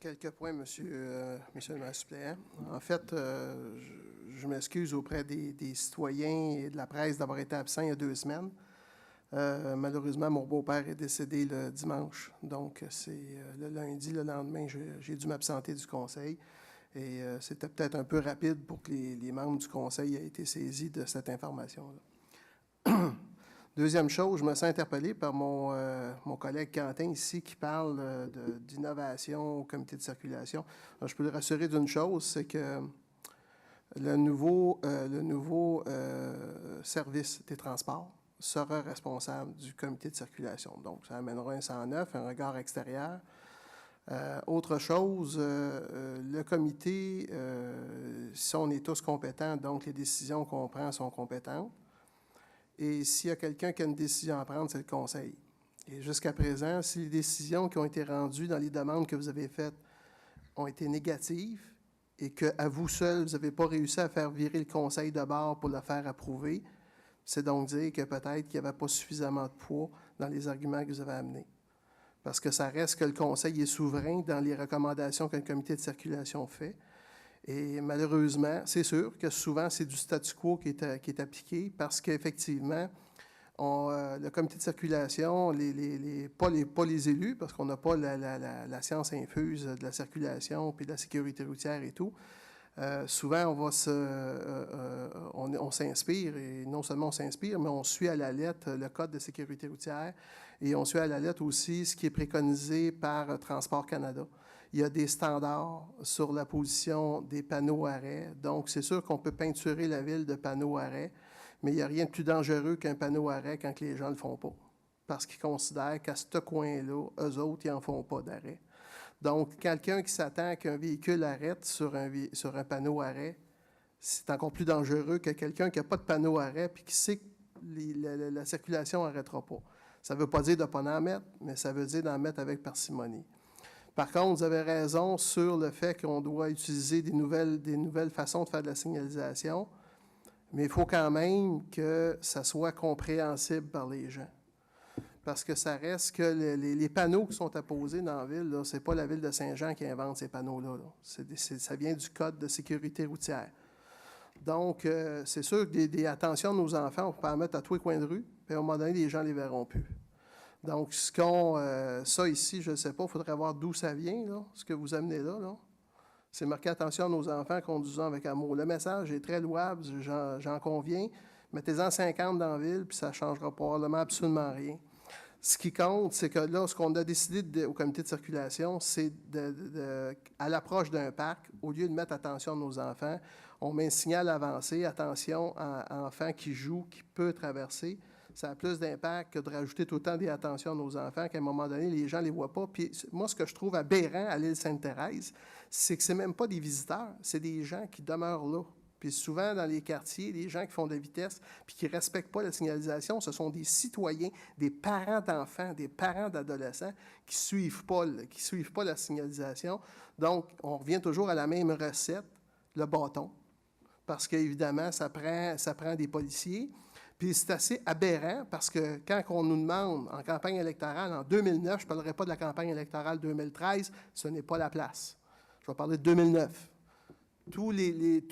Quelques points, monsieur le maire suppléant. En fait, je m'excuse auprès des citoyens et de la presse d'avoir été absent il y a 2 semaines. Malheureusement, mon beau-père est décédé le dimanche. Donc, c'est le lundi, le lendemain, j'ai dû m'absenter du conseil. Et c'était peut-être un peu rapide pour que les membres du conseil aient été saisis de cette information-là. Deuxième chose, je me sens interpellé par mon collègue Quentin ici qui parle d'innovation au comité de circulation. Alors, je peux le rassurer d'une chose, c'est que le nouveau service des transports sera responsable du comité de circulation. Donc, ça amènera un 109, un regard extérieur. Autre chose, le comité, si on est tous compétents, donc les décisions qu'on prend sont compétentes. Et s'il y a quelqu'un qui a une décision à prendre, c'est le conseil. Et jusqu'à présent, si les décisions qui ont été rendues dans les demandes que vous avez faites ont été négatives et qu'à vous seul, vous n'avez pas réussi à faire virer le conseil de bord pour le faire approuver, c'est donc dire que peut-être qu'il n'y avait pas suffisamment de poids dans les arguments que vous avez amenés. Parce que ça reste que le conseil est souverain dans les recommandations que le comité de circulation fait. Et malheureusement, c'est sûr que souvent, c'est du statu quo qui est appliqué parce qu'effectivement, le comité de circulation, pas les élus, parce qu'on n'a pas la science infuse de la circulation puis de la sécurité routière et tout. Souvent, on s'inspire, et non seulement on s'inspire, mais on suit à la lettre le code de sécurité routière et on suit à la lettre aussi ce qui est préconisé par Transport Canada. Il y a des standards sur la position des panneaux arrêt. Donc, c'est sûr qu'on peut peinturer la ville de panneaux arrêt, mais il n'y a rien de plus dangereux qu'un panneau arrêt quand les gens ne le font pas. Parce qu'ils considèrent qu'à ce coin-là, eux autres, ils n'en font pas d'arrêt. Donc, quelqu'un qui s'attend qu'un véhicule arrête sur un panneau arrêt, c'est encore plus dangereux que quelqu'un qui n'a pas de panneau arrêt puis qui sait que la circulation n'arrêtera pas. Ça ne veut pas dire de ne pas en mettre, mais ça veut dire d'en mettre avec parcimonie. Par contre, vous avez raison sur le fait qu'on doit utiliser des nouvelles façons de faire de la signalisation, mais il faut quand même que ça soit compréhensible par les gens. Parce que ça reste que les panneaux qui sont apposés dans la ville, ce n'est pas la ville de Saint-Jean qui invente ces panneaux-là. Ça vient du Code de sécurité routière. Donc, c'est sûr que des attentions de nos enfants, on peut en mettre à tous les coins de rue, puis à un moment donné, les gens ne les verront plus. Donc, ça ici, je ne sais pas, il faudrait voir d'où ça vient, là, ce que vous amenez là. C'est marqué « Attention à nos enfants conduisant avec amour ». Le message est très louable, j'en conviens. Mettez-en 50 dans la ville, puis ça ne changera probablement absolument rien. Ce qui compte, c'est que là, ce qu'on a décidé au comité de circulation, c'est à l'approche d'un parc, au lieu de mettre attention à nos enfants, on met un signal avancé, attention à enfant qui joue, qui peut traverser. Ça a plus d'impact que de rajouter tout le temps des attentions à nos enfants qu'à un moment donné, les gens ne les voient pas. Puis moi, ce que je trouve aberrant à l'île Sainte-Thérèse, c'est que ce n'est même pas des visiteurs, c'est des gens qui demeurent là. Puis souvent, dans les quartiers, les gens qui font de la vitesse puis qui ne respectent pas la signalisation, ce sont des citoyens, des parents d'enfants, des parents d'adolescents qui ne suivent pas la signalisation. Donc, on revient toujours à la même recette, le bâton. Parce qu'évidemment, ça prend des policiers. Puis c'est assez aberrant parce que quand on nous demande en campagne électorale, en 2009, je ne parlerai pas de la campagne électorale 2013, ce n'est pas la place. Je vais parler de 2009. Tous les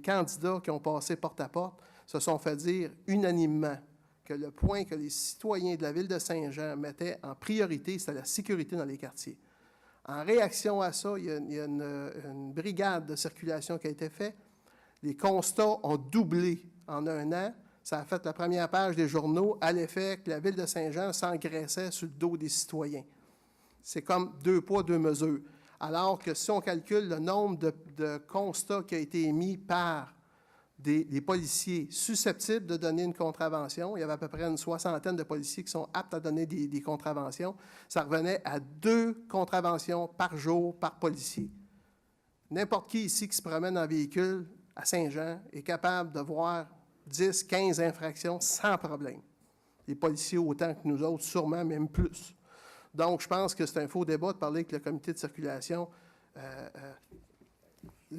candidats qui ont passé porte-à-porte se sont fait dire unanimement que le point que les citoyens de la ville de Saint-Jean mettaient en priorité, c'était la sécurité dans les quartiers. En réaction à ça, il y a une brigade de circulation qui a été faite. Les constats ont doublé en 1 an. Ça a fait la première page des journaux à l'effet que la ville de Saint-Jean s'engraissait sur le dos des citoyens. C'est comme 2 poids, 2 mesures. Alors que si on calcule le nombre de constats qui a été émis par des policiers susceptibles de donner une contravention, il y avait à peu près une 60aine de policiers qui sont aptes à donner des contraventions, ça revenait à 2 contraventions par jour par policier. N'importe qui ici qui se promène en véhicule à Saint-Jean est capable de voir 10, 15 infractions sans problème. Les policiers autant que nous autres, sûrement même plus. Donc, je pense que c'est un faux débat de parler que le comité de circulation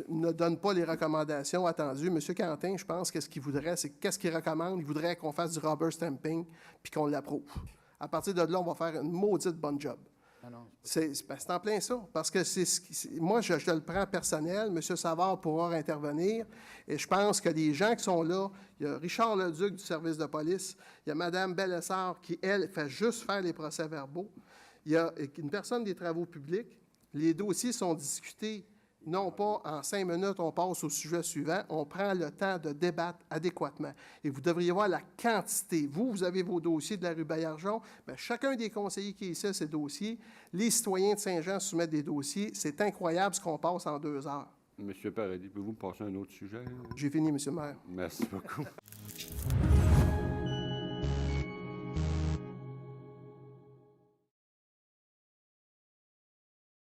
ne donne pas les recommandations attendues. M. Quentin, je pense que ce qu'il voudrait, c'est qu'est-ce qu'il recommande? Il voudrait qu'on fasse du rubber stamping puis qu'on l'approuve. À partir de là, on va faire une maudite bonne job. Non. C'est en plein ça. Parce que moi, je le prends personnel. M. Savard pourra intervenir. Et je pense que les gens qui sont là, il y a Richard Leduc du service de police, il y a Mme Bellessard qui, elle, fait juste faire les procès-verbaux. Il y a une personne des travaux publics. Les dossiers sont discutés, non pas en 5 minutes, on passe au sujet suivant. On prend le temps de débattre adéquatement. Et vous devriez voir la quantité. Vous avez vos dossiers de la rue Baillargeon. Bien, chacun des conseillers qui est ici a ses dossiers. Les citoyens de Saint-Jean soumettent des dossiers. C'est incroyable ce qu'on passe en 2 heures. Monsieur Paradis, pouvez-vous me passer un autre sujet? J'ai fini, M. le maire. Merci beaucoup.